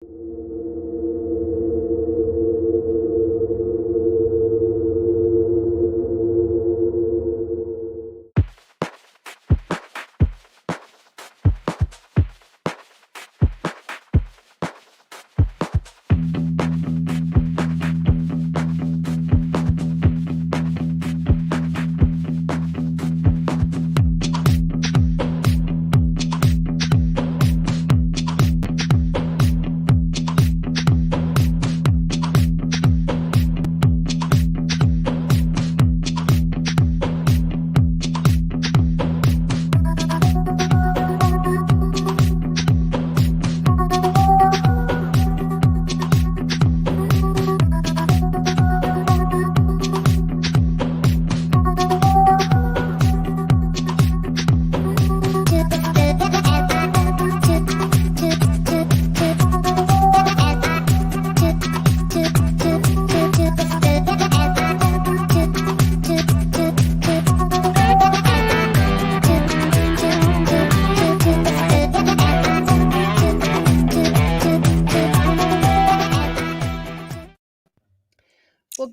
Well,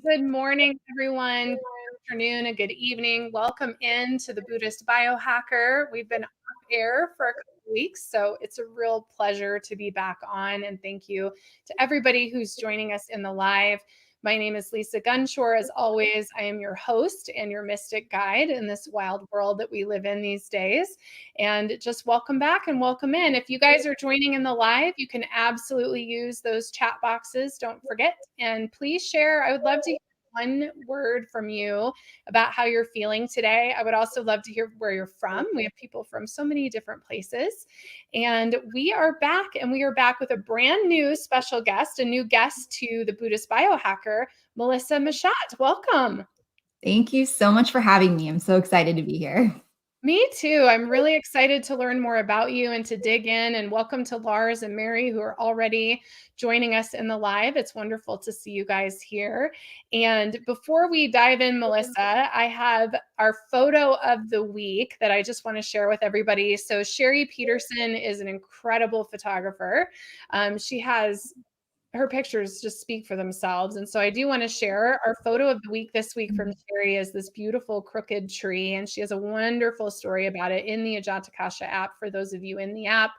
good morning, everyone. Good afternoon and good evening. Welcome into the Buddhist Biohacker. We've been off air for a couple of weeks, so it's a real pleasure to be back on. And thank you to everybody who's joining us in the live. My name is Lisa Gunshore. As always, I am your host and your mystic guide in this wild world that we live in these days. And just welcome back and welcome in. If you guys are joining in the live, you can absolutely use those chat boxes. Don't forget. And please share. I would love to hear one word from you about how you're feeling today. I would also love to hear where you're from. We have people from so many different places. And we are back, and we are back with a brand new special guest, a new guest to the Buddhist Biohacker, Melissa Machat. Welcome. Thank you so much for having me. I'm so excited to be here. Me too. I'm really excited to learn more about you and to dig in. And welcome to Lars and Mary, who are already joining us in the live. It's wonderful to see you guys here. And before we dive in, Melissa, I have our photo of the week that I just want to share with everybody. So Sherry Peterson is an incredible photographer. She has her pictures just speak for themselves. And so I do want to share our photo of the week this week from Sherry is this beautiful crooked tree. And she has a wonderful story about it in the ajatakasa app for those of you in the app.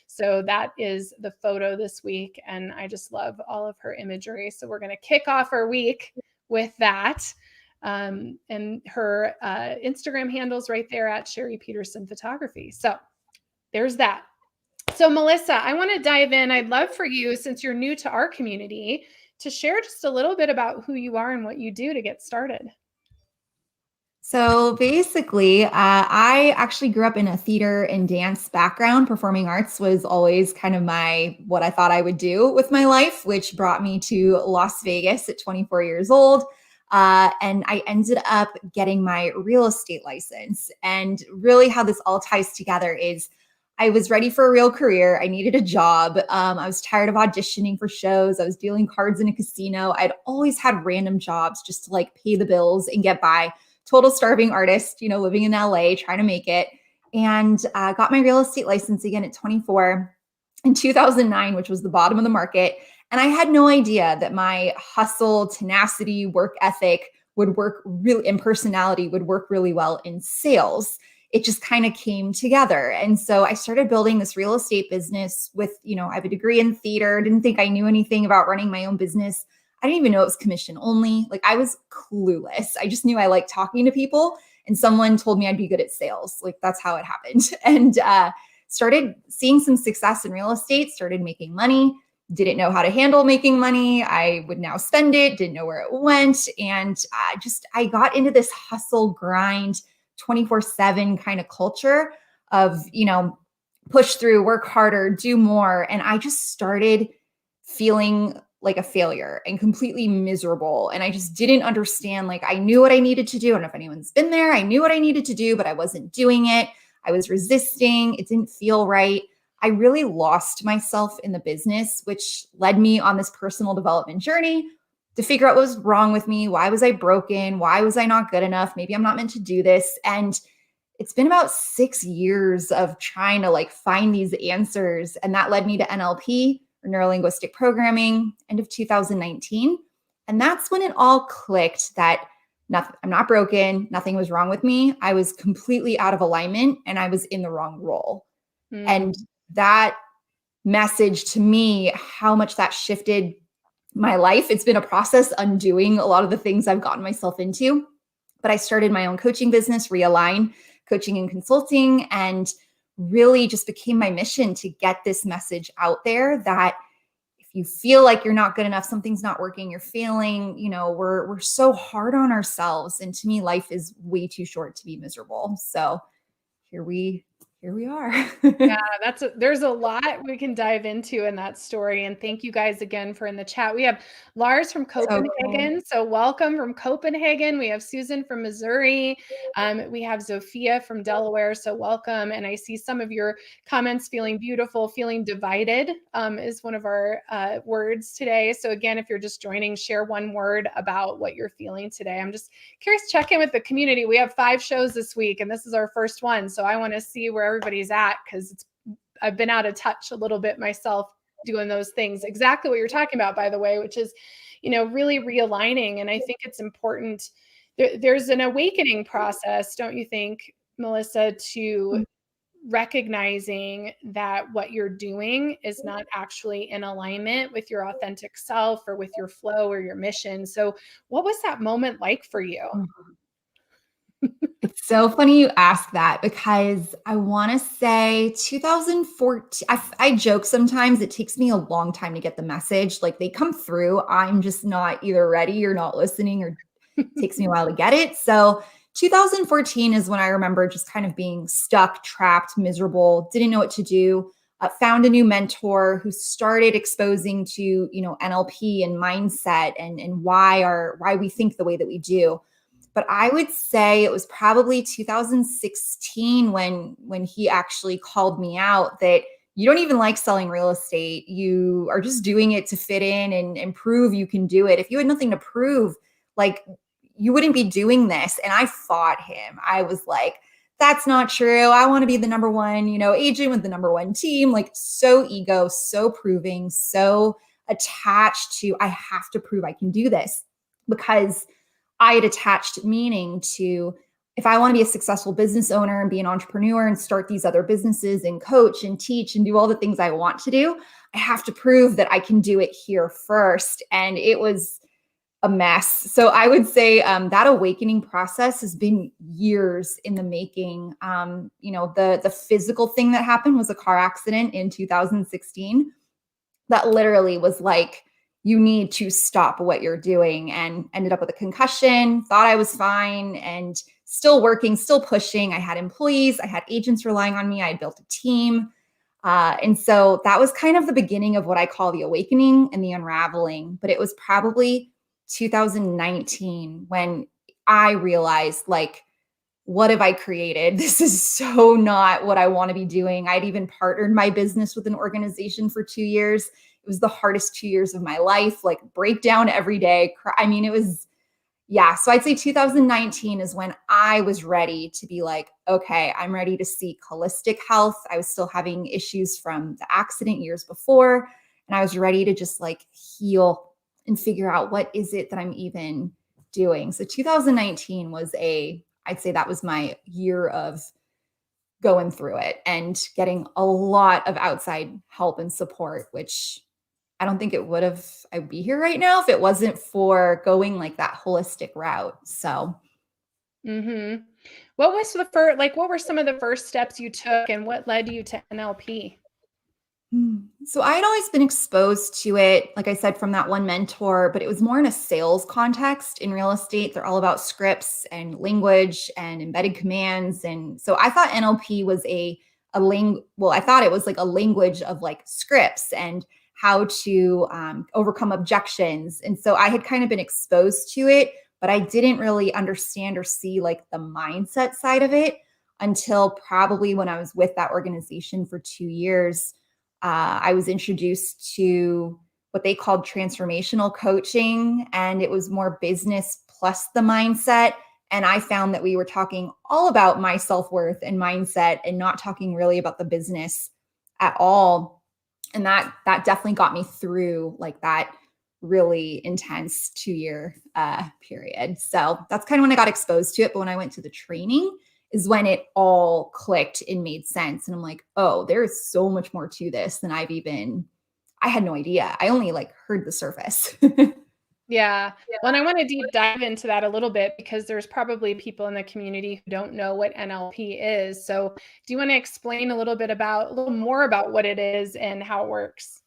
So that is the photo this week. And I just love all of her imagery. So we're going to kick off our week with that. And her Instagram handle's right there at Sherry Peterson Photography. So there's that. So Melissa, I want to dive in. I'd love for you, since you're new to our community, to share just a little bit about who you are and what you do to get started. So basically, I actually grew up in a theater and dance background. Performing arts was always kind of what I thought I would do with my life, which brought me to Las Vegas at 24 years old. And I ended up getting my real estate license. And really how this all ties together is I was ready for a real career. I needed a job. I was tired of auditioning for shows. I was dealing cards in a casino. I'd always had random jobs just to like pay the bills and get by. Total starving artist, living in LA, trying to make it. And got my real estate license again at 24 in 2009, which was the bottom of the market. And I had no idea that my hustle, tenacity, work ethic would work really, and personality would work really well in sales. It just kind of came together. And so I started building this real estate business with, I have a degree in theater, didn't think I knew anything about running my own business. I didn't even know it was commission only. Like I was clueless. I just knew I liked talking to people and someone told me I'd be good at sales. Like that's how it happened. And started seeing some success in real estate, started making money, didn't know how to handle making money. I would now spend it, didn't know where it went. And I got into this hustle grind 24/7 kind of culture of, push through, work harder, do more. And I just started feeling like a failure and completely miserable. And I just didn't understand, like I knew what I needed to do. I don't know if anyone's been there. I knew what I needed to do, but I wasn't doing it. I was resisting. It didn't feel right. I really lost myself in the business, which led me on this personal development journey to figure out what was wrong with me. Why was I broken? Why was I not good enough? Maybe I'm not meant to do this. And it's been about 6 years of trying to like find these answers. And that led me to NLP, or neurolinguistic programming, end of 2019. And that's when it all clicked that nothing, I'm not broken. Nothing was wrong with me. I was completely out of alignment and I was in the wrong role. Mm. And that message to me, how much that shifted my life. It's been a process undoing a lot of the things I've gotten myself into. But I started my own coaching business, Realign Coaching and Consulting, and really just became my mission to get this message out there that if you feel like you're not good enough, something's not working, you're failing, we're so hard on ourselves. And to me, life is way too short to be miserable. So here we are. Yeah, there's a lot we can dive into in that story. And thank you guys again for in the chat. We have Lars from So cool. Copenhagen. So welcome from Copenhagen. We have Susan from Missouri. We have Zofia from Delaware. So welcome. And I see some of your comments, feeling beautiful, feeling divided is one of our words today. So again, if you're just joining, share one word about what you're feeling today. I'm just curious, check in with the community. We have 5 shows this week and this is our first one. So I want to see where everybody's at because I've been out of touch a little bit myself doing those things. Exactly what you're talking about, by the way, which is, really realigning. And I think it's important. There's an awakening process, don't you think, Melissa, to recognizing that what you're doing is not actually in alignment with your authentic self or with your flow or your mission. So what was that moment like for you? It's so funny you ask that because I want to say 2014. I joke sometimes it takes me a long time to get the message. Like they come through. I'm just not either ready or not listening, or it takes me a while to get it. So 2014 is when I remember just kind of being stuck, trapped, miserable, didn't know what to do. Found a new mentor who started exposing to NLP and mindset and why we think the way that we do. But I would say it was probably 2016 when he actually called me out that you don't even like selling real estate. You are just doing it to fit in and prove you can do it. If you had nothing to prove, like you wouldn't be doing this. And I fought him. I was like, that's not true. I want to be the number one, agent with the number one team, like so ego, so proving, so attached to, I have to prove I can do this because I had attached meaning to if I want to be a successful business owner and be an entrepreneur and start these other businesses and coach and teach and do all the things I want to do, I have to prove that I can do it here first. And it was a mess. So I would say that awakening process has been years in the making. The physical thing that happened was a car accident in 2016 that literally was like, you need to stop what you're doing, and ended up with a concussion, thought I was fine and still working, still pushing. I had employees, I had agents relying on me. I had built a team. And so that was kind of the beginning of what I call the awakening and the unraveling. But it was probably 2019 when I realized, like, what have I created? This is so not what I want to be doing. I'd even partnered my business with an organization for 2 years. It was the hardest 2 years of my life, like breakdown every day. I mean, it was, yeah. So I'd say 2019 is when I was ready to be like, okay, I'm ready to seek holistic health. I was still having issues from the accident years before, and I was ready to just like heal and figure out what is it that I'm even doing. So 2019 was I'd say that was my year of going through it and getting a lot of outside help and support, which I don't think I'd be here right now if it wasn't for going like that holistic route. So Mm-hmm. What was the first, what were some of the first steps you took and what led you to NLP? So I had always been exposed to it, like I said, from that one mentor, but it was more in a sales context. In real estate, they're all about scripts and language and embedded commands. And so I thought NLP was I thought it was like a language of like scripts and how to overcome objections. And so I had kind of been exposed to it, but I didn't really understand or see like the mindset side of it until probably when I was with that organization for 2 years. I was introduced to what they called transformational coaching, and it was more business plus the mindset. And I found that we were talking all about my self-worth and mindset and not talking really about the business at all. And that definitely got me through like that really intense 2 year period. So that's kind of when I got exposed to it. But when I went to the training is when it all clicked and made sense. And I'm like, oh, there is so much more to this than I had no idea. I only like heard the surface. Yeah. Well, and I want to deep dive into that a little bit because there's probably people in the community who don't know what NLP is. So, do you want to explain a little more about what it is and how it works?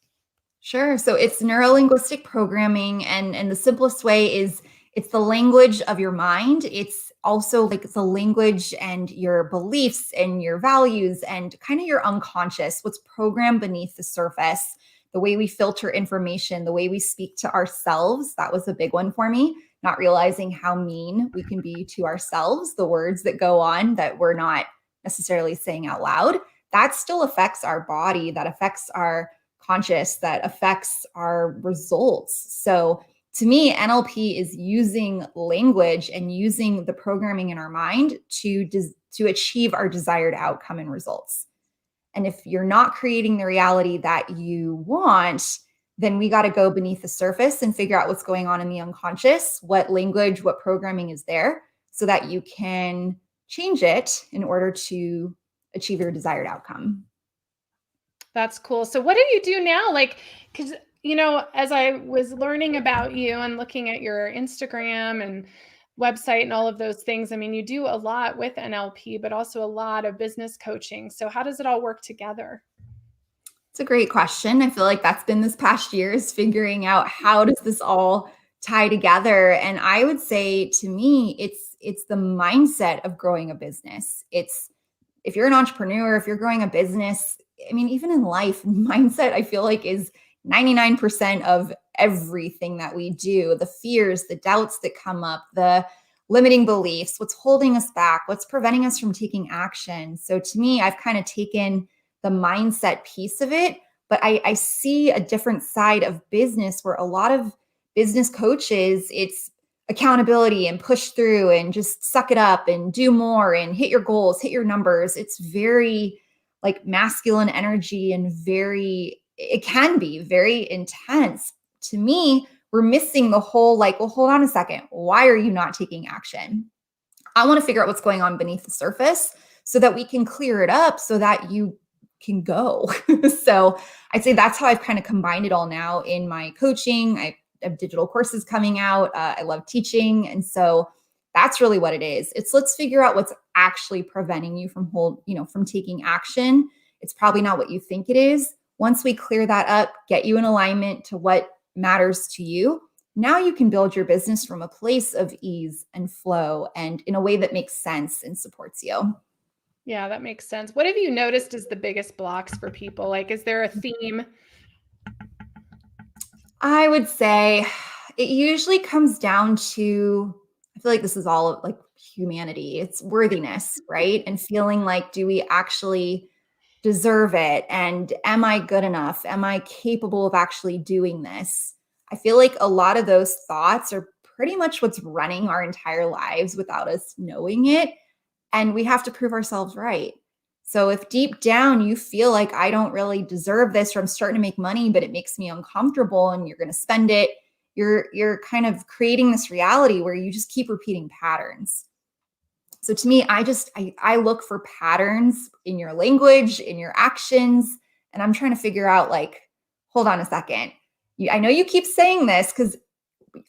Sure. So it's neuro-linguistic programming, and the simplest way is it's the language of your mind. It's also like it's a language and your beliefs and your values and kind of your unconscious, what's programmed beneath the surface, the way we filter information, the way we speak to ourselves. That was a big one for me, not realizing how mean we can be to ourselves, the words that go on that we're not necessarily saying out loud. That still affects our body, that affects our conscious, that affects our results. So to me, NLP is using language and using the programming in our mind to achieve our desired outcome and results. And if you're not creating the reality that you want, then we got to go beneath the surface and figure out what's going on in the unconscious, what language, what programming is there, so that you can change it in order to achieve your desired outcome. That's cool. So what do you do now? Like, because, as I was learning about you and looking at your Instagram and website and all of those things, I mean, you do a lot with NLP, but also a lot of business coaching. So how does it all work together? It's a great question. I feel like that's been this past year is figuring out how does this all tie together. And I would say to me, it's the mindset of growing a business. It's if you're an entrepreneur, if you're growing a business, I mean, even in life, mindset, I feel like is 99% of everything that we do. The fears, the doubts that come up, the limiting beliefs, what's holding us back, what's preventing us from taking action. So to me, I've kind of taken the mindset piece of it, but I see a different side of business where a lot of business coaches, it's accountability and push through and just suck it up and do more and hit your goals, hit your numbers. It's very like masculine energy and it can be very intense. To me, we're missing the whole like, well, hold on a second. Why are you not taking action? I want to figure out what's going on beneath the surface so that we can clear it up so that you can go. So I'd say that's how I've kind of combined it all now in my coaching. I have digital courses coming out. I love teaching. And so that's really what it is. It's let's figure out what's actually preventing you from taking action. It's probably not what you think it is. Once we clear that up, get you in alignment to what matters to you, now you can build your business from a place of ease and flow and in a way that makes sense and supports you. Yeah, that makes sense. What have you noticed as the biggest blocks for people? Like, is there a theme? I would say it usually comes down to, I feel like this is all like humanity. It's worthiness, right? And feeling like, do we actually deserve it? And am I good enough? Am I capable of actually doing this? I feel like a lot of those thoughts are pretty much what's running our entire lives without us knowing it. And we have to prove ourselves right. So if deep down you feel like I don't really deserve this or I'm starting to make money but it makes me uncomfortable and you're going to spend it, you're kind of creating this reality where you just keep repeating patterns. So to me, I look for patterns in your language, in your actions, and I'm trying to figure out like, hold on a second. I know you keep saying this because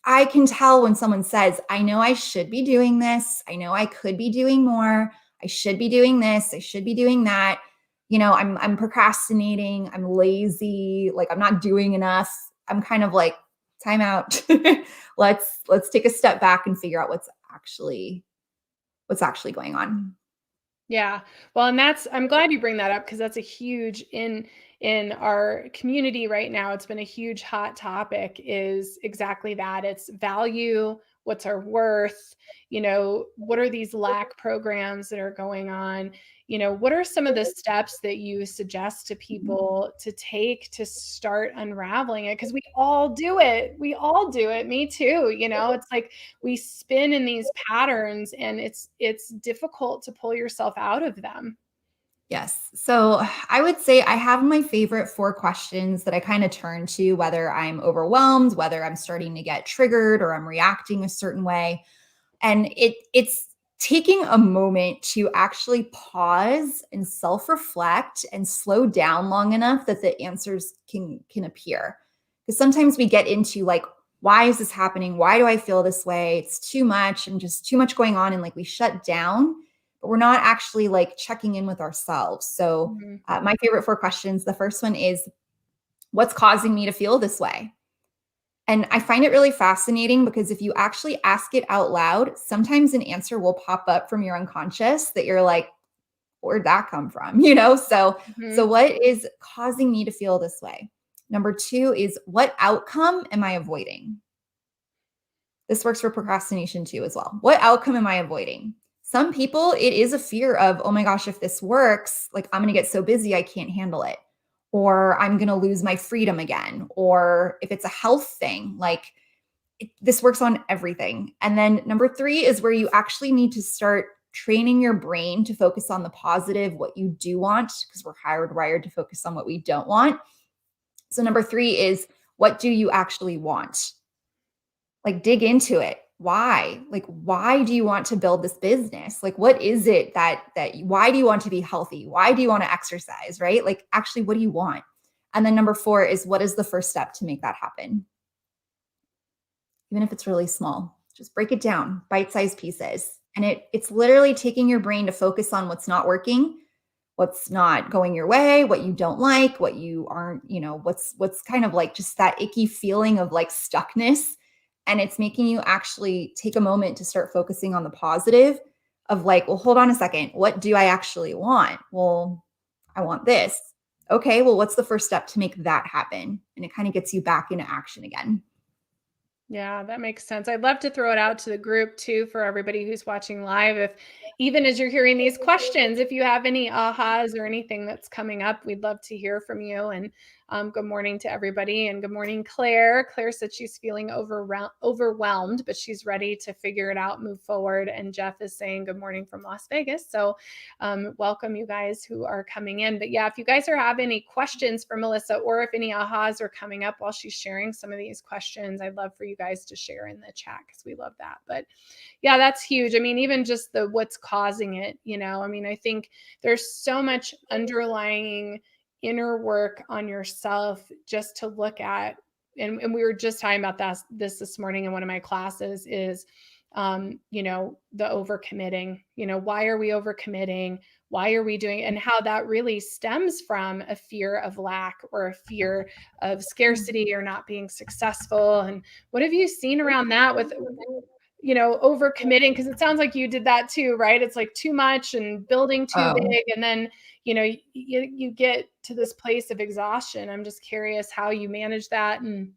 I can tell when someone says, I know I should be doing this. I know I could be doing more. I should be doing this. I should be doing that. I'm procrastinating. I'm lazy. Like I'm not doing enough. I'm kind of like, time out. Let's take a step back and figure out what's actually going on. Yeah. Well, and I'm glad you bring that up because that's a huge in our community right now. It's been a huge hot topic is exactly that. It's value, what's our worth, what are these lack programs that are going on? What are some of the steps that you suggest to people to take to start unraveling it? Because we all do it. We all do it. Me too. It's like we spin in these patterns and it's difficult to pull yourself out of them. Yes. So I would say I have my favorite 4 questions that I kind of turn to, whether I'm overwhelmed, whether I'm starting to get triggered or I'm reacting a certain way. And it's taking a moment to actually pause and self-reflect and slow down long enough that the answers can appear. Because sometimes we get into like, why is this happening? Why do I feel this way? It's too much. I'm just too much going on. And like we shut down, but we're not actually like checking in with ourselves. So Mhm. my favorite 4 questions. The first one is, what's causing me to feel this way? And I find it really fascinating because if you actually ask it out loud, sometimes an answer will pop up from your unconscious that you're like, where'd that come from? So Mhm. what is causing me to feel this way? Number 2 is, what outcome am I avoiding? This works for procrastination too, as well. What outcome am I avoiding? Some people, it is a fear of, oh my gosh, if this works, like I'm going to get so busy, I can't handle it. Or I'm going to lose my freedom again. Or if it's a health thing, like this works on everything. And then number 3 is where you actually need to start training your brain to focus on the positive, what you do want, because we're hardwired to focus on what we don't want. So number 3 is, what do you actually want? Like dig into it. Why? Like why do you want to build this business? Like what is it why do you want to be healthy? Why do you want to exercise, right? Like actually what do you want? And then number 4 is, what is the first step to make that happen? Even if it's really small, just break it down, bite-sized pieces. And it's literally taking your brain to focus on what's not working, what's not going your way, what you don't like, what you aren't, what's kind of like just that icky feeling of like stuckness. And it's making you actually take a moment to start focusing on the positive of like, well, hold on a second. What do I actually want? Well, I want this. Okay, well, what's the first step to make that happen? And it kind of gets you back into action again. Yeah, that makes sense. I'd love to throw it out to the group too for everybody who's watching live. If even as you're hearing these questions, if you have any ahas or anything that's coming up, we'd love to hear from you. And good morning to everybody. And good morning, Claire. Claire said she's feeling overwhelmed, but she's ready to figure it out, move forward. And Jeff is saying good morning from Las Vegas. So welcome you guys who are coming in. But yeah, if you guys are having any questions for Melissa, or if any ahas are coming up while she's sharing some of these questions, I'd love for you guys to share in the chat because we love that. But yeah, that's huge. I mean, even just the what's causing it, I mean, I think there's so much underlying inner work on yourself just to look at. And we were just talking about this morning in one of my classes is the overcommitting. Why are we overcommitting? Why are we doing, and how that really stems from a fear of lack or a fear of scarcity or not being successful. And what have you seen around that with overcommitting? Because it sounds like you did that too, right? It's like too much and building too Oh, big, and then you get to this place of exhaustion. I'm just curious how you manage that. And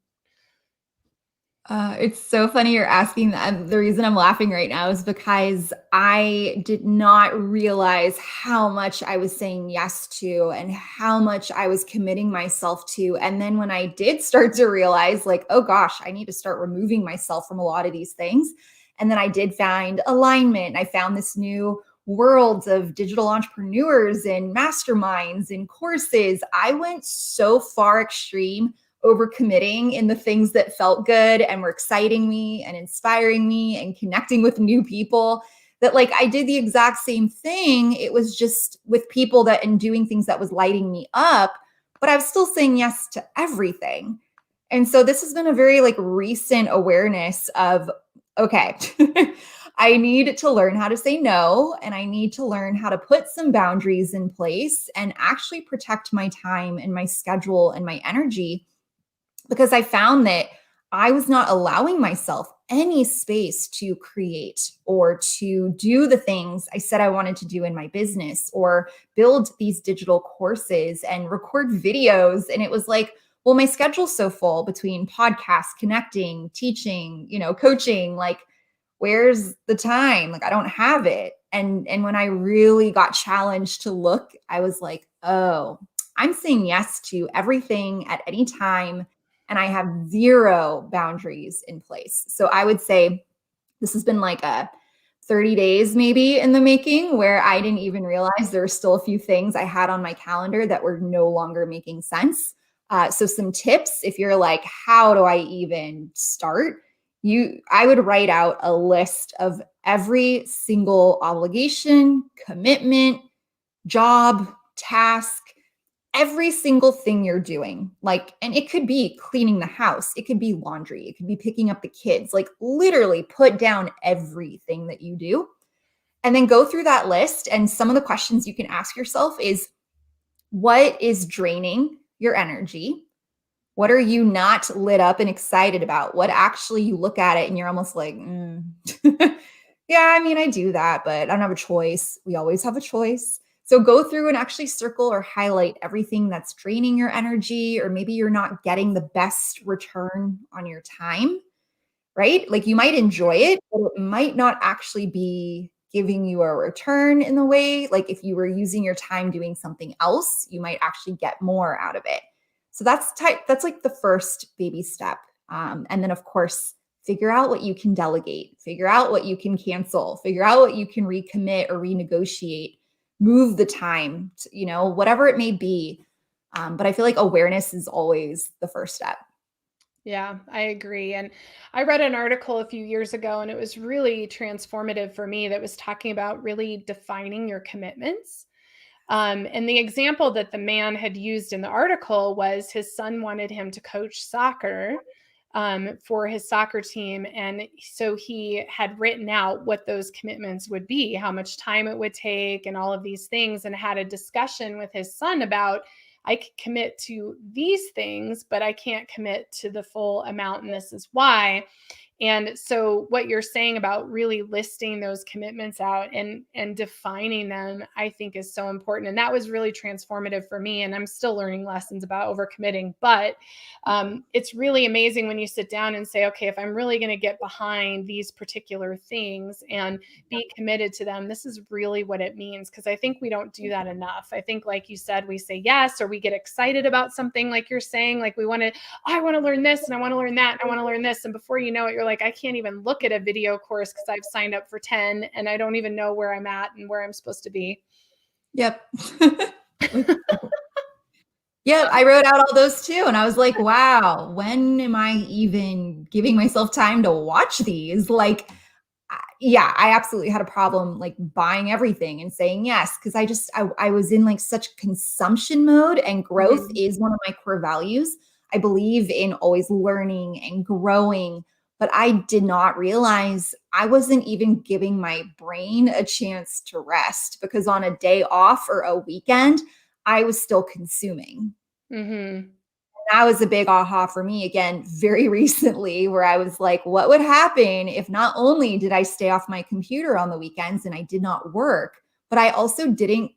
It's so funny you're asking that. The reason I'm laughing right now is because I did not realize how much I was saying yes to and how much I was committing myself to. And then when I did start to realize, like, oh gosh, I need to start removing myself from a lot of these things. And then I did find alignment. I found this new world of digital entrepreneurs and masterminds and courses. I went so far extreme overcommitting in the things that felt good and were exciting me and inspiring me and connecting with new people, that like I did the exact same thing. It was just with people that and doing things that was lighting me up, but I was still saying yes to everything. And so this has been a very like recent awareness of, okay, I need to learn how to say no, and I need to learn how to put some boundaries in place and actually protect my time and my schedule and my energy, because I found that I was not allowing myself any space to create or to do the things I said I wanted to do in my business or build these digital courses and record videos. And it was like, well, my schedule's so full between podcasts, connecting, teaching, coaching, like where's the time? Like I don't have it. And when I really got challenged to look, I was like, oh, I'm saying yes to everything at any time, and I have zero boundaries in place. So I would say this has been like a 30 days maybe in the making, where I didn't even realize there were still a few things I had on my calendar that were no longer making sense. So some tips, if you're like, how do I even start? I would write out a list of every single obligation, commitment, job, task, every single thing you're doing. Like, and it could be cleaning the house, it could be laundry, it could be picking up the kids. Like, literally put down everything that you do and then go through that list. And some of the questions you can ask yourself is, what is draining your energy? What are you not lit up and excited about? What actually you look at it and you're almost like, yeah, I mean, I do that, but I don't have a choice. We always have a choice. So go through and actually circle or highlight everything that's draining your energy, or maybe you're not getting the best return on your time, right? Like, you might enjoy it, but it might not actually be giving you a return in the way. Like, if you were using your time doing something else, you might actually get more out of it. So that's like the first baby step. And then, of course, figure out what you can delegate, figure out what you can cancel, figure out what you can recommit or renegotiate, move the time, whatever it may be. But I feel like awareness is always the first step. Yeah, I agree. And I read an article a few years ago, and it was really transformative for me, that was talking about really defining your commitments. And the example that the man had used in the article was his son wanted him to coach soccer for his soccer team. And so he had written out what those commitments would be, how much time it would take, and all of these things, and had a discussion with his son about, I could commit to these things, but I can't commit to the full amount. And this is why. And so what you're saying about really listing those commitments out and defining them, I think is so important. And that was really transformative for me. And I'm still learning lessons about overcommitting. But it's really amazing when you sit down and say, okay, if I'm really going to get behind these particular things and be committed to them, this is really what it means. Because I think we don't do that enough. I think, like you said, we say yes, or we get excited about something, like you're saying, like we want to, I want to learn this and I want to learn that and I want to learn this. And before you know it, you're like, I can't even look at a video course because I've signed up for 10 and I don't even know where I'm at and where I'm supposed to be. Yep. Yeah, I wrote out all those too. And I was like, wow, when am I even giving myself time to watch these? Like, yeah, I absolutely had a problem like buying everything and saying yes, because I was in like such consumption mode, and growth Mhm. is one of my core values. I believe in always learning and growing, but I did not realize I wasn't even giving my brain a chance to rest, because on a day off or a weekend, I was still consuming. Mhm. That was a big aha for me again, very recently, where I was like, what would happen if not only did I stay off my computer on the weekends and I did not work, but I also didn't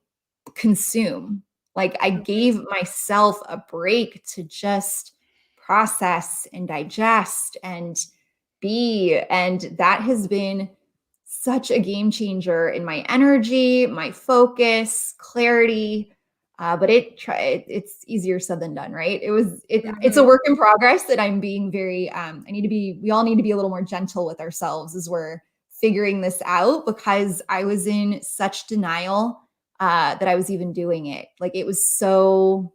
consume? Like, I Mhm. gave myself a break to just process and digest and be. And that has been such a game changer in my energy, my focus, clarity. But it's easier said than done, right? It's a Mhm. work in progress that I'm being very we all need to be a little more gentle with ourselves as we're figuring this out, because I was in such denial that I was even doing it. Like, it was so,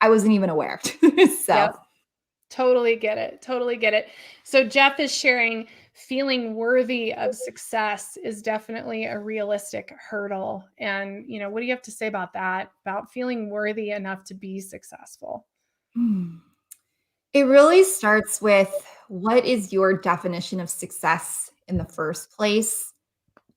I wasn't even aware. So Yep. Totally get it. Totally get it. So Jeff is sharing, feeling worthy of success is definitely a realistic hurdle. And, what do you have to say about that? About feeling worthy enough to be successful? hmm. It really starts with, what is your definition of success in the first place?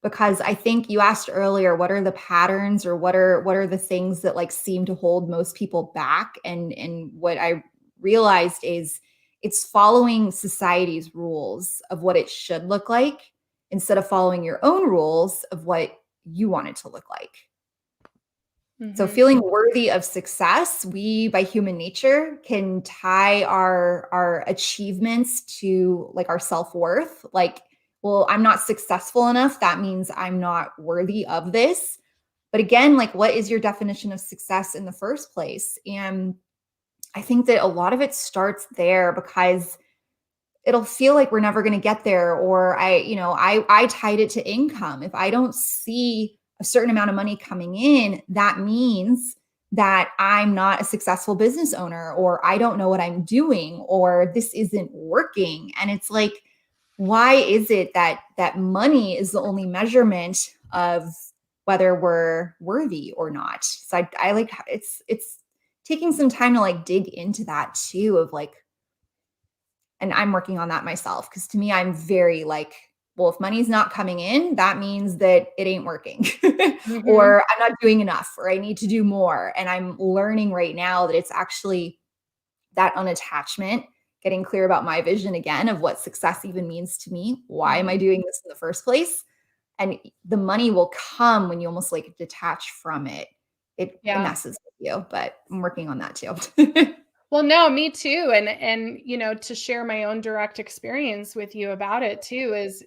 Because I think you asked earlier, what are the patterns, or what are the things that like seem to hold most people back? And what I realized is, it's following society's rules of what it should look like, instead of following your own rules of what you want it to look like. So Mhm. feeling worthy of success, we by human nature can tie our achievements to like our self-worth. Like, well, I'm not successful enough, that means I'm not worthy of this. But again, like, what is your definition of success in the first place? And I think that a lot of it starts there, because it'll feel like we're never going to get there. Or I tied it to income. If I don't see a certain amount of money coming in, that means that I'm not a successful business owner, or I don't know what I'm doing, or this isn't working. And it's like, why is it that money is the only measurement of whether we're worthy or not? So I like, it's taking some time to like dig into that too, of like, and I'm working on that myself. Cause to me, I'm very like, well, if money's not coming in, that means that it ain't working Mhm. or I'm not doing enough, or I need to do more. And I'm learning right now that it's actually that unattachment, getting clear about my vision again of what success even means to me. Why am I Mhm. doing this in the first place? And the money will come when you almost like detach from it. It Yeah. messes with you, but I'm working on that too. Well, no, me too. And to share my own direct experience with you about it too is,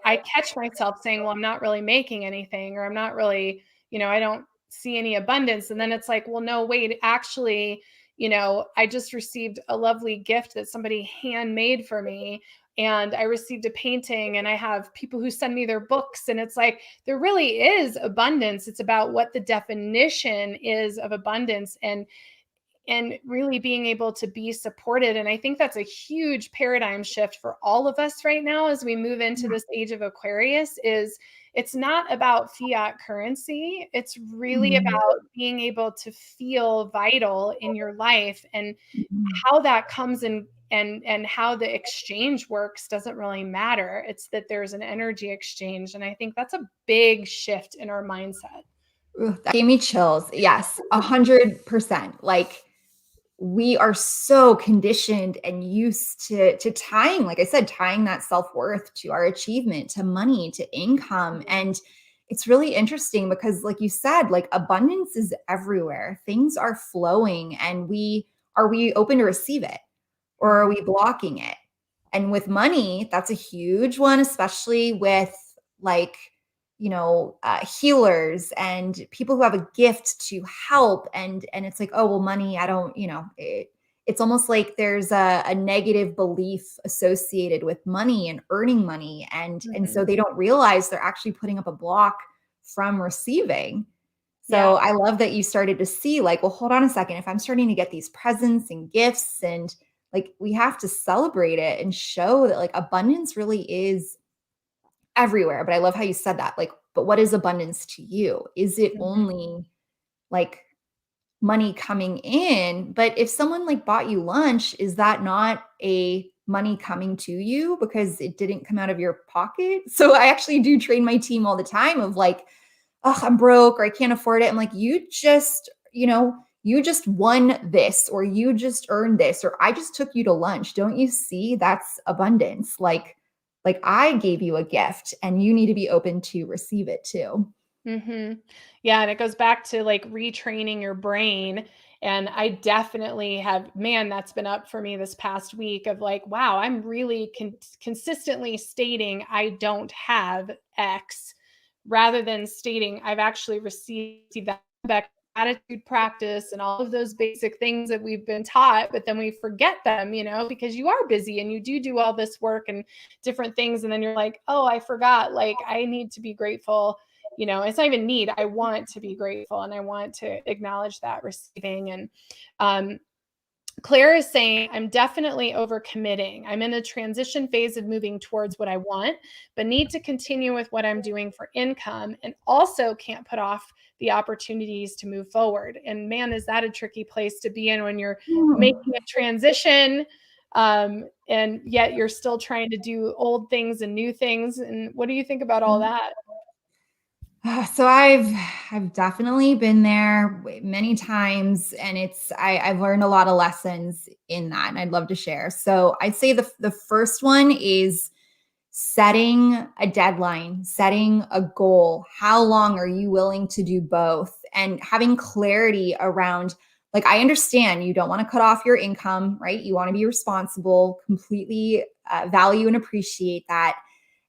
I catch myself saying, well, I'm not really making anything, or I'm not really, I don't see any abundance. And then it's like, well, no, wait, actually, I just received a lovely gift that somebody handmade for me. And I received a painting, and I have people who send me their books. And it's like, there really is abundance. It's about what the definition is of abundance. And really being able to be supported. And I think that's a huge paradigm shift for all of us right now as we move into this age of Aquarius. Is it's not about fiat currency. It's really Mhm. about being able to feel vital in your life, and Mhm. how that comes in, and how the exchange works doesn't really matter. It's that there's an energy exchange. And I think that's a big shift in our mindset. Ooh, that gave me chills. Yes, 100%. Like, we are so conditioned and used to tying, like I said, tying that self-worth to our achievement, to money, to income. And it's really interesting because, like you said, like abundance is everywhere. Things are flowing, and we open to receive it, or are Mhm. we blocking it? And with money, that's a huge one, especially with like, healers and people who have a gift to help. And it's like, oh, well, money, I don't, it's almost like there's a negative belief associated with money and earning money. And so Mhm. they don't realize they're actually putting up a block from receiving. Yeah. So I love that you started to see like, well, hold on a second. If I'm starting to get these presents and gifts, and like, we have to celebrate it and show that like abundance really is everywhere. But I love how you said that. Like, but what is abundance to you? Is it Mhm. only like money coming in? But if someone like bought you lunch, is that not a money coming to you because it didn't come out of your pocket? So I actually do train my team all the time of like, oh, I'm broke or I can't afford it. I'm like, you just won this, or you just earned this, or I just took you to lunch. Don't you see that's abundance? Like I gave you a gift and you need to be open to receive it too. Mhm. Yeah, and it goes back to, like, retraining your brain, and I definitely have, man, that's been up for me this past week of like, wow, I'm really consistently stating I don't have X, rather than stating I've actually received that back. Attitude practice and all of those basic things that we've been taught, but then we forget them, because you are busy and you do all this work and different things, and then you're like, oh, I forgot, like, I need to be grateful. It's not even need, I want to be grateful, and I want to acknowledge that receiving. And um Claire is saying, I'm definitely overcommitting. I'm in a transition phase of moving towards what I want, but need to continue with what I'm doing for income, and also can't put off the opportunities to move forward. And man, is that a tricky place to be in when you're making a transition, and yet you're still trying to do old things and new things. And what do you think about all that? So I've definitely been there many times, and I've learned a lot of lessons in that, and I'd love to share. So I'd say the first one is setting a deadline, setting a goal. How long are you willing to do both? And having clarity around, like, I understand you don't want to cut off your income, right? You want to be responsible, completely value and appreciate that.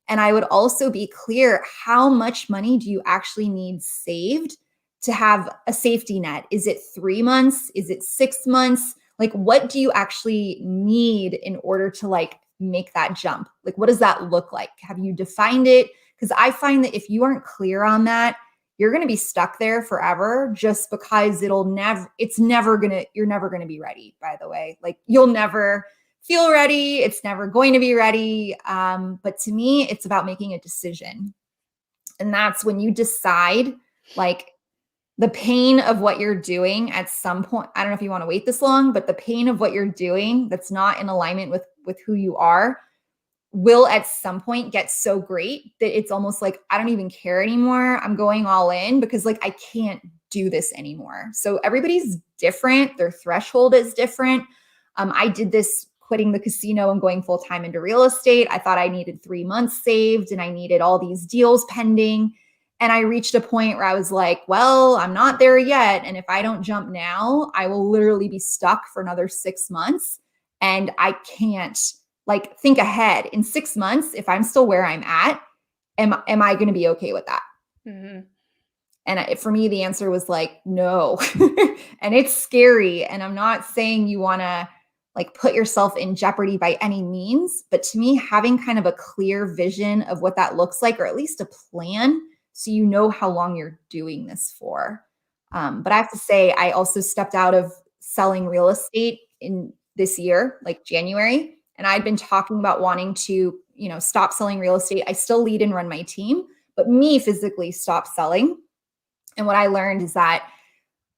And I would also be clear, how much money do you actually need saved to have a safety net? Is it 3 months? Is it 6 months? Like, what do you actually need in order to like make that jump? Like, what does that look like? Have you defined it? Because I find that if you aren't clear on that, you're going to be stuck there forever, just because you're never going to be ready, by the way. Like, you'll never feel ready. It's never going to be ready. But to me, it's about making a decision. And that's when you decide, like, the pain of what you're doing at some point. I don't know if you want to wait this long, but the pain of what you're doing that's not in alignment with who you are will at some point get so great that it's almost like, I don't even care anymore. I'm going all in, because like, I can't do this anymore. So everybody's different. Their threshold is different. I did this quitting the casino and going full time into real estate. I thought I needed 3 months saved and I needed all these deals pending. And I reached a point where I was like, well, I'm not there yet. And if I don't jump now, I will literally be stuck for another 6 months. And I can't, like, think ahead. In 6 months, if I'm still where I'm at, am I going to be okay with that? Mhm. And for me, the answer was like, no. And it's scary. And I'm not saying you want to like put yourself in jeopardy by any means. But to me, having kind of a clear vision of what that looks like, or at least a plan, so you know how long you're doing this for. But I have to say, I also stepped out of selling real estate in this year, like January. And I'd been talking about wanting to, stop selling real estate. I still lead and run my team, but me physically stop selling. And what I learned is that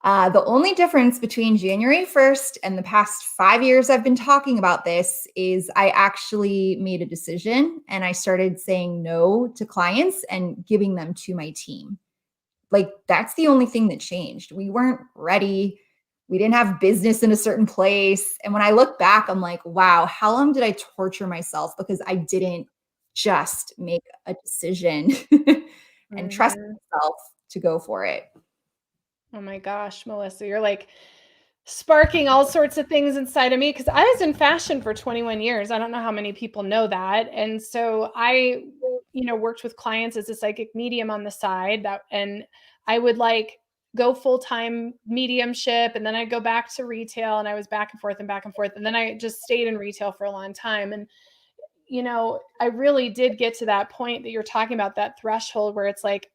the only difference between January 1st and the past 5 years I've been talking about this is I actually made a decision and I started saying no to clients and giving them to my team. Like, that's the only thing that changed. We weren't ready. We didn't have business in a certain place. And when I look back, I'm like, wow, how long did I torture myself because I didn't just make a decision and trust Mhm. myself to go for it. Oh my gosh, Melissa, you're like sparking all sorts of things inside of me because I was in fashion for 21 years. I don't know how many people know that. And so I, worked with clients as a psychic medium on the side and I would like go full-time mediumship and then I'd go back to retail and I was back and forth and back and forth. And then I just stayed in retail for a long time. And, I really did get to that point that you're talking about, that threshold where it's like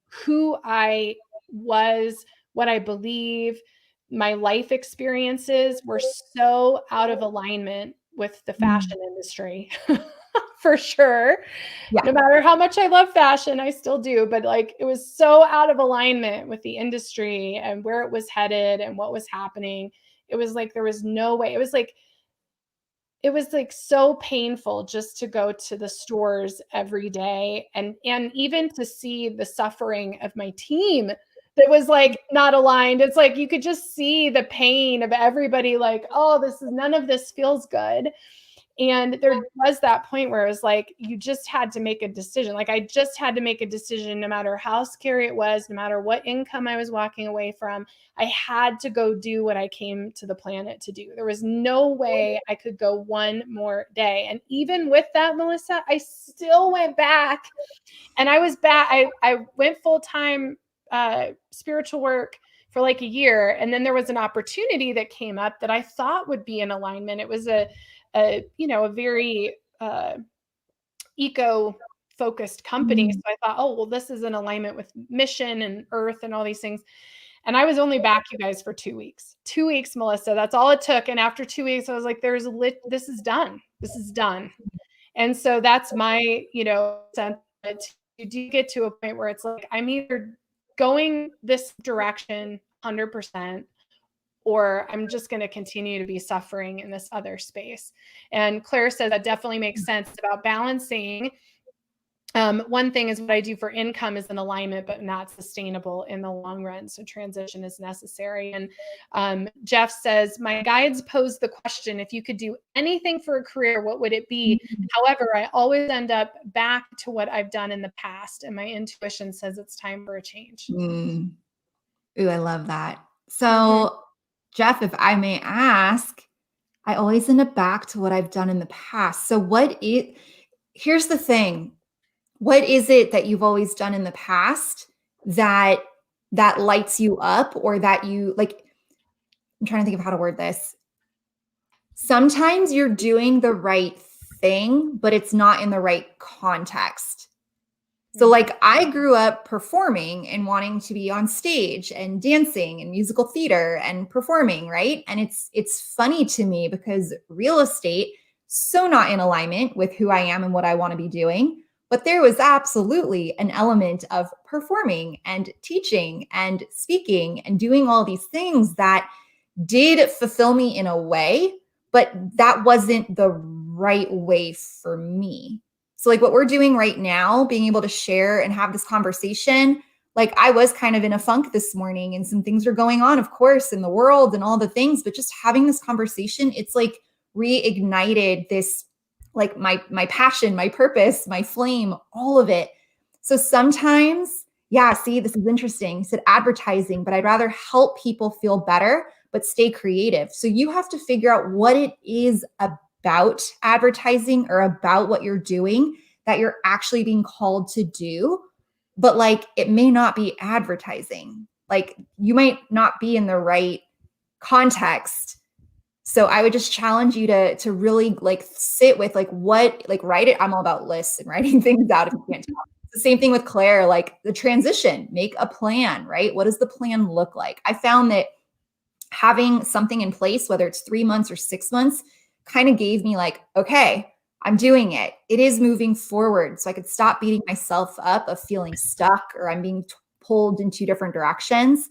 who I was, what I believe, my life experiences were so out of alignment with the Mm. fashion industry for sure. Yeah. No matter how much I love fashion, I still do, but like it was so out of alignment with the industry and where it was headed and what was happening. It was like there was no way. It was like so painful just to go to the stores every day and even to see the suffering of my team that was like not aligned. It's like you could just see the pain of everybody like, "Oh, none of this feels good." And there was that point where it was like you just had to make a decision. Like I just had to make a decision no matter how scary it was, no matter what income I was walking away from. I had to go do what I came to the planet to do. There was no way I could go one more day. And even with that, Melissa, I still went back and I was back. I went full time spiritual work for like a year. And then there was an opportunity that came up that I thought would be in alignment. It was a very eco focused company. Mm. So I thought, oh, well, this is in alignment with mission and earth and all these things. And I was only back, you guys, for 2 weeks. 2 weeks, Melissa. That's all it took. And after 2 weeks, I was like, this is done. This is done. And so that's my, sentiment. You do get to a point where it's like, I'm either going this direction 100%, or I'm just going to continue to be suffering in this other space. And Claire says that definitely makes sense. It's about balancing. One thing is what I do for income is in alignment, but not sustainable in the long run. So transition is necessary. And Jeff says, my guides pose the question, if you could do anything for a career, what would it be? However, I always end up back to what I've done in the past. And my intuition says it's time for a change. Mm. Ooh, I love that. Mhm. So, Jeff, if I may ask, I always end up back to what I've done in the past. So, here's the thing. What is it that you've always done in the past that lights you up, or that you like? I'm trying to think of how to word this. Sometimes you're doing the right thing, but it's not in the right context. So Mhm. like I grew up performing and wanting to be on stage and dancing and musical theater and performing, right? And it's funny to me because real estate so not in alignment with who I am and what I want to be doing, but there was absolutely an element of performing and teaching and speaking and doing all these things that did fulfill me in a way, but that wasn't the right way for me. So, like what we're doing right now, being able to share and have this conversation, like I was kind of in a funk this morning and some things are going on, of course, in the world and all the things, but just having this conversation, it's like reignited this, like my passion, my purpose, my flame, all of it. So sometimes, yeah, see, this is interesting. You said advertising, but I'd rather help people feel better, but stay creative. So you have to figure out what it is about advertising or about what you're doing that you're actually being called to do. But like it may not be advertising. Like you might not be in the right context. So I would just challenge you to really like sit with like what like write it. I'm all about lists and writing things out if you can't talk. It's the same thing with Claire, like the transition, make a plan, right? What does the plan look like? I found that having something in place, whether it's 3 months or 6 months, kind of gave me like, okay, I'm doing it. It is moving forward. So I could stop beating myself up of feeling stuck or I'm being pulled in two different directions.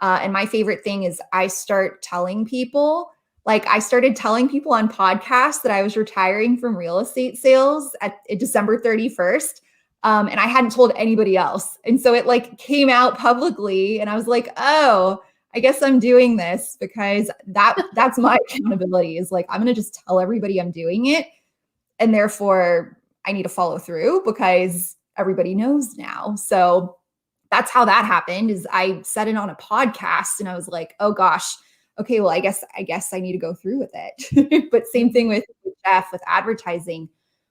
And my favorite thing is I start telling people, like I started telling people on podcasts that I was retiring from real estate sales at December 31st. And I hadn't told anybody else. And so it like came out publicly and I was like, oh, I guess I'm doing this because that's my accountability is like I'm going to just tell everybody I'm doing it and therefore I need to follow through because everybody knows now. So that's how that happened is I said it on a podcast and I was like, "Oh gosh, okay, well I guess I need to go through with it." But same thing with Jeff with advertising.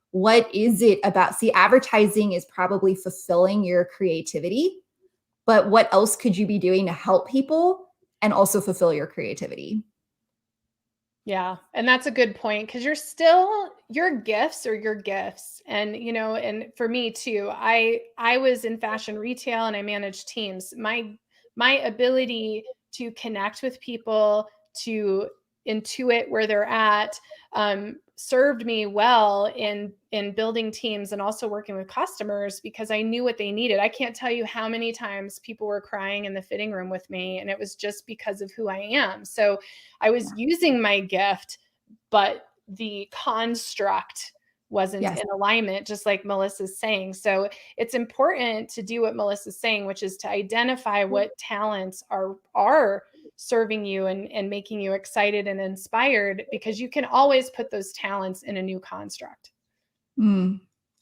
What is it about? See, advertising is probably fulfilling your creativity, but what else could you be doing to help people and also fulfill your creativity? Yeah, and that's a good point because you're still your gifts are your gifts. And and for me too, I was in fashion retail and I managed teams. My ability to connect with people, to intuit where they're at, served me well in building teams and also working with customers because I knew what they needed. I can't tell you how many times people were crying in the fitting room with me, and it was just because of who I am. So I was using my gift, but the construct wasn't Yes. in alignment, just like Melissa's saying. So it's important to do what Melissa's saying, which is to identify what talents are serving you and making you excited and inspired, because you can always put those talents in a new construct. Mm,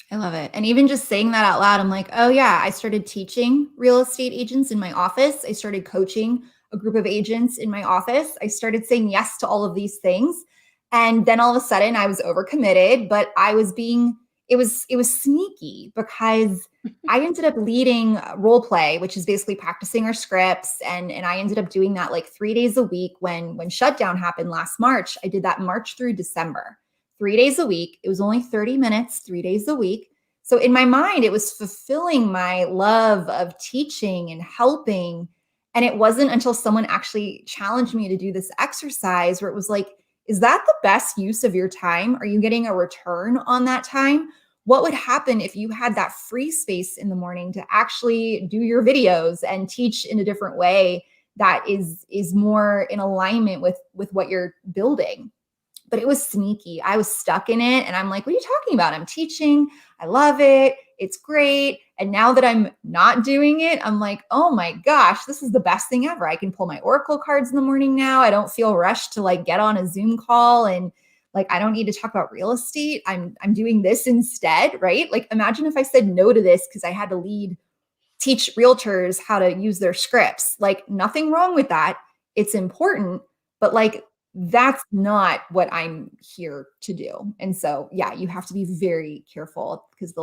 I love it. And even just saying that out loud, I'm like, oh, yeah, I started teaching real estate agents in my office. I started coaching a group of agents in my office. I started saying yes to all of these things. And then all of a sudden I was overcommitted, but I was being, it was sneaky because I ended up leading role play, which is basically practicing our scripts. And I ended up doing that like 3 days a week when shutdown happened last March. I did that March through December. 3 days a week. It was only 30 minutes, 3 days a week. So in my mind, it was fulfilling my love of teaching and helping. And it wasn't until someone actually challenged me to do this exercise where it was like, is that the best use of your time? Are you getting a return on that time? What would happen if you had that free space in the morning to actually do your videos and teach in a different way that is more in alignment with what you're building? But it was sneaky. I was stuck in it. And I'm like, what are you talking about? I'm teaching. I love it. It's great. And now that I'm not doing it, I'm like, oh my gosh, this is the best thing ever. I can pull my Oracle cards in the morning now. I don't feel rushed to like get on a Zoom call and like I don't need to talk about real estate. I'm doing this instead, right? Like imagine if I said no to this because I had to teach realtors how to use their scripts. Like nothing wrong with that. It's important, but like that's not what I'm here to do. And so, yeah, you have to be very careful because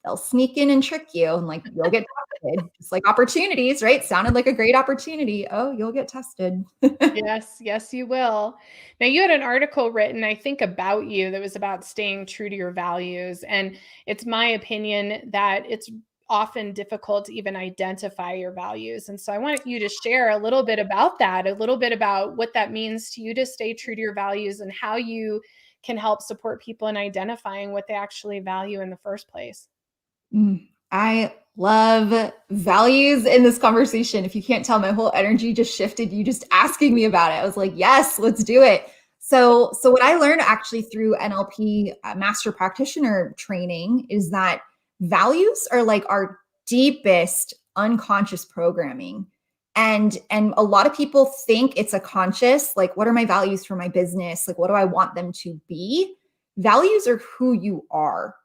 they'll sneak in and trick you, and like you'll get tested. Just like opportunities, right? Sounded like a great opportunity. Oh, you'll get tested. Yes, yes, you will. Now, you had an article written, I think, about you that was about staying true to your values. And it's my opinion that it's often difficult to even identify your values. And so I want you to share a little bit about that, a little bit about what that means to you to stay true to your values and how you can help support people in identifying what they actually value in the first place. I love values in this conversation. If you can't tell, my whole energy just shifted. You just asking me about it. I was like, yes, let's do it. So what I learned actually through NLP master practitioner training is that values are like our deepest unconscious programming. And a lot of people think it's a conscious, like, what are my values for my business? Like, what do I want them to be? Values are who you are.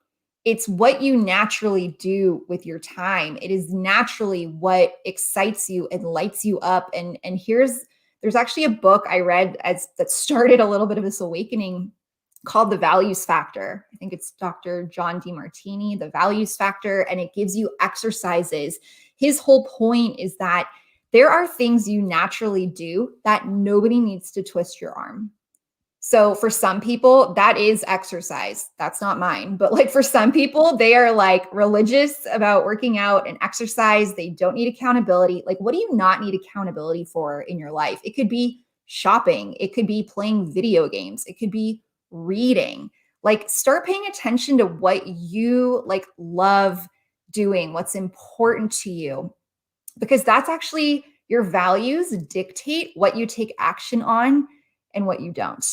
It's what you naturally do with your time. It is naturally what excites you and lights you up. And there's actually a book I read that started a little bit of this awakening called The Values Factor. I think it's Dr. John DeMartini, The Values Factor, and it gives you exercises. His whole point is that there are things you naturally do that nobody needs to twist your arm. So for some people, that is exercise. That's not mine. But like for some people, they are like religious about working out and exercise. They don't need accountability. Like, what do you not need accountability for in your life? It could be shopping. It could be playing video games. It could be reading. Like, start paying attention to what you like love doing, what's important to you, because that's actually your values dictate what you take action on and what you don't.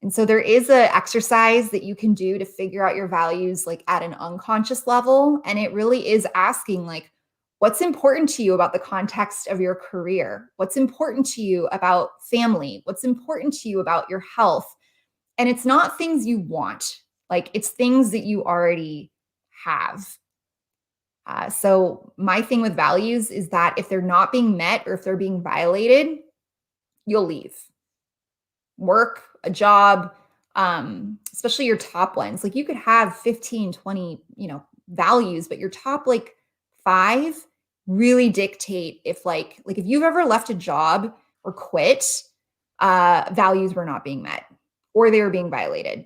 And so there is an exercise that you can do to figure out your values like at an unconscious level. And it really is asking like, what's important to you about the context of your career? What's important to you about family? What's important to you about your health? And it's not things you want, like it's things that you already have. So my thing with values is that if they're not being met or if they're being violated, you'll leave. Work, a job, especially your top ones. Like you could have 15, 20, values, but your top like 5 really dictate if like if you've ever left a job or quit, values were not being met or they were being violated.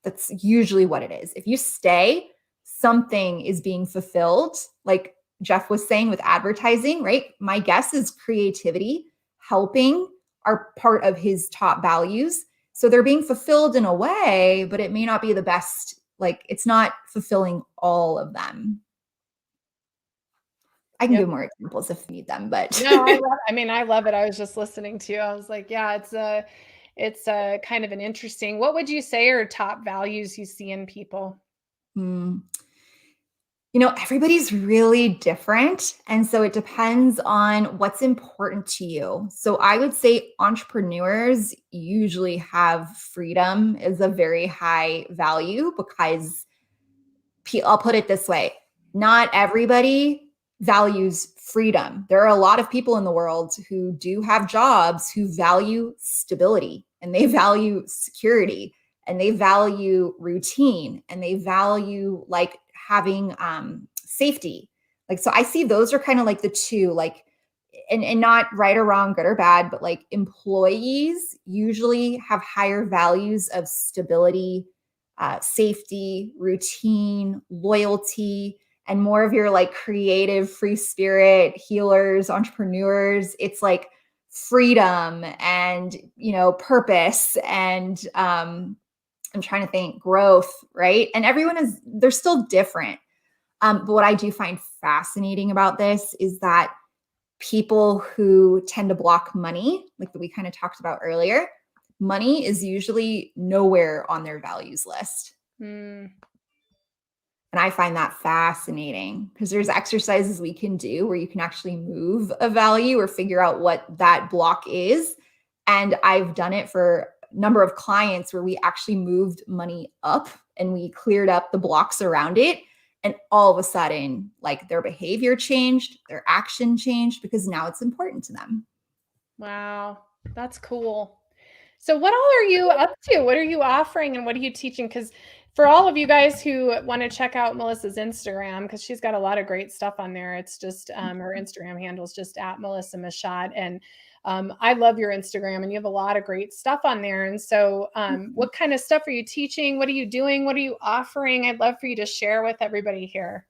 That's usually what it is. If you stay, something is being fulfilled. Like Jeff was saying with advertising, right? My guess is creativity, helping are part of his top values. So they're being fulfilled in a way, but it may not be the best. Like it's not fulfilling all of them. I can Yep. give more examples if you need them, but No, I love it. I was just listening to you. I was like, yeah, it's a kind of an interesting. What would you say are top values you see in people? Hmm. Everybody's really different. And so it depends on what's important to you. So I would say entrepreneurs usually have freedom as a very high value because I'll put it this way, not everybody values freedom. There are a lot of people in the world who do have jobs who value stability and they value security and they value routine and they value like having safety. Like, so I see those are kind of like the two, like, and not right or wrong, good or bad, but like employees usually have higher values of stability, safety, routine, loyalty, and more of your like creative, free spirit healers, entrepreneurs. It's like freedom and, purpose and I'm trying to think growth, right? And they're still different. But what I do find fascinating about this is that people who tend to block money, like we kind of talked about earlier, money is usually nowhere on their values list. Mm, And I find that fascinating because there's exercises we can do where you can actually move a value or figure out what that block is. And I've done it for a number of clients where we actually moved money up and we cleared up the blocks around it. And all of a sudden, like their behavior changed, their action changed because now it's important to them. wow, that's cool. So what all are you up to? What are you offering and what are you teaching? Because For all of you guys who want to check out Melissa's Instagram, because she's got a lot of great stuff on there. It's just her Instagram handle is just at Melissa Machat. And I love your Instagram, and you have a lot of great stuff on there. And so, what kind of stuff are you teaching? What are you doing? What are you offering? I'd love for you to share with everybody here.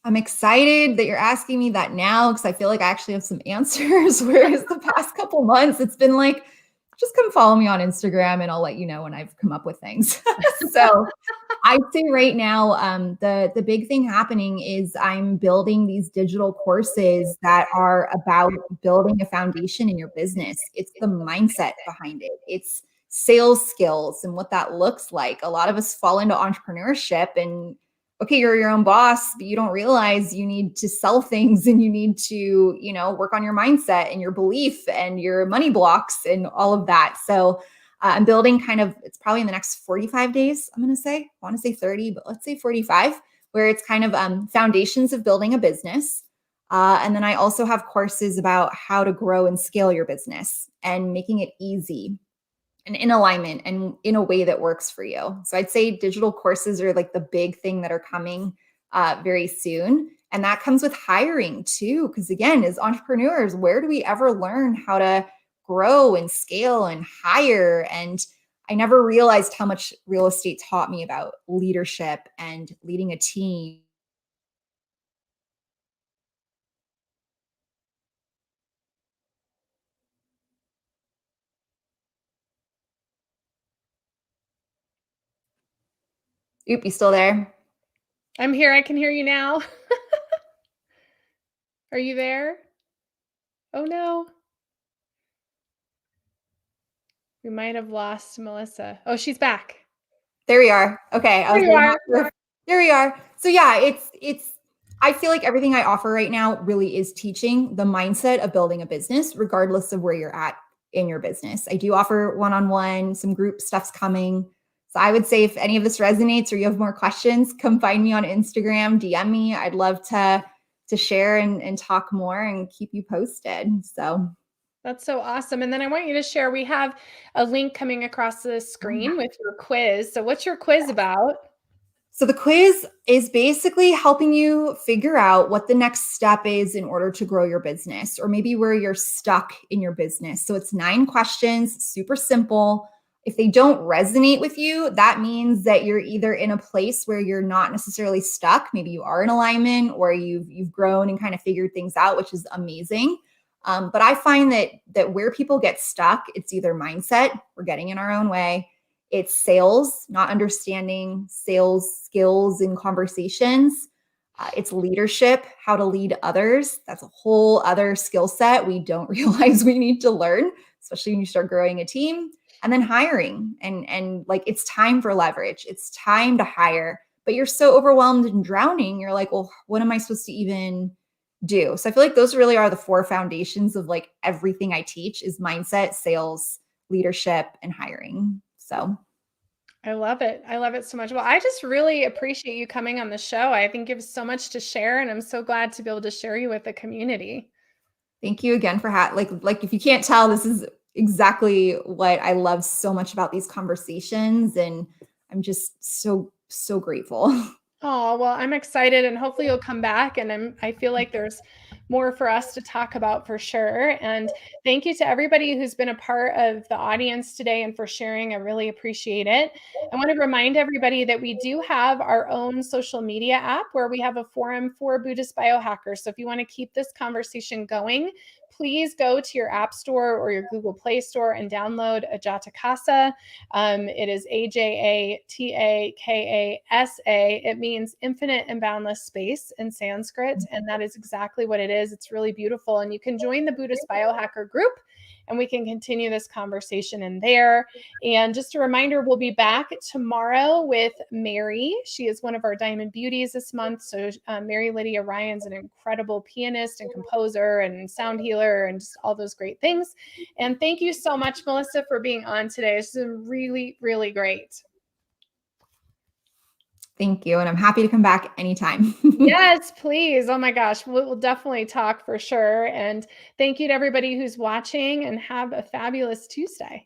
I'm excited that you're asking me that now because I feel like I actually have some answers. Whereas the past couple months, it's been like, just come follow me on Instagram and I'll let you know when I've come up with things. So I'd say right now, the big thing happening is I'm building these digital courses that are about building a foundation in your business. It's the mindset behind it. It's sales skills and what that looks like. A lot of us fall into entrepreneurship and okay, you're your own boss, but you don't realize you need to sell things and you need to, work on your mindset and your belief and your money blocks and all of that. So I'm building it's probably in the next 45 days, I'm going to say. I want to say 30, but let's say 45, where it's kind of foundations of building a business. And then I also have courses about how to grow and scale your business and making it easy and in alignment and in a way that works for you. So I'd say digital courses are like the big thing that are coming very soon. And that comes with hiring too. Because again, as entrepreneurs, where do we ever learn how to grow and scale and hire? And I never realized how much real estate taught me about leadership and leading a team. Oop, you still there? I'm here. I can hear you now. Are you there? Oh no. We might have lost Melissa. Oh, she's back. There we are. Okay. There you are. There we are. So yeah, I feel like everything I offer right now really is teaching the mindset of building a business, regardless of where you're at in your business. I do offer one-on-one, some group stuff's coming. So I would say if any of this resonates or you have more questions, come find me on Instagram, DM me. I'd love to share and talk more and keep you posted. So That's so awesome. And then I want you to share, we have a link coming across the screen with your quiz. So what's your quiz about? So the quiz is basically helping you figure out what the next step is in order to grow your business, or maybe where you're stuck in your business. So it's 9 questions, super simple. If they don't resonate with you, that means that you're either in a place where you're not necessarily stuck. Maybe you are in alignment or you've grown and kind of figured things out, which is amazing. But I find that where people get stuck, it's either mindset, we're getting in our own way. It's sales, not understanding sales skills and conversations. It's leadership, how to lead others. That's a whole other skill set we don't realize we need to learn, especially when you start growing a team. And then hiring and like it's time for leverage. It's time to hire, but you're so overwhelmed and drowning. You're like, well, what am I supposed to even do? So I feel like those really are the 4 foundations of like everything I teach is mindset, sales, leadership, and hiring. So I love it. I love it so much. Well, I just really appreciate you coming on the show. I think you have so much to share, and I'm so glad to be able to share you with the community. thank you again for like if you can't tell, this is exactly what I love so much about these conversations, and I'm just so grateful. Oh, well, I'm excited and hopefully you'll come back, and I feel like there's more for us to talk about for sure. And thank you to everybody who's been a part of the audience today and for sharing. I really appreciate it. I want to remind everybody that we do have our own social media app where we have a forum for Buddhist biohackers. So if you want to keep this conversation going, please go to your App Store or your Google Play Store and download ajatakasa. It is ajatakasa. It means infinite and boundless space in Sanskrit. And that is exactly what it is. It's really beautiful. And you can join the Buddhist Biohacker group and we can continue this conversation in there. And just a reminder, we'll be back tomorrow with Mary. She is one of our Diamond Beauties this month. So Mary Lydia Ryan's an incredible pianist and composer and sound healer and just all those great things. And thank you so much, Melissa, for being on today. This has been really, really great. Thank you. And I'm happy to come back anytime. Yes, please. Oh my gosh. We'll definitely talk for sure. And thank you to everybody who's watching and have a fabulous Tuesday.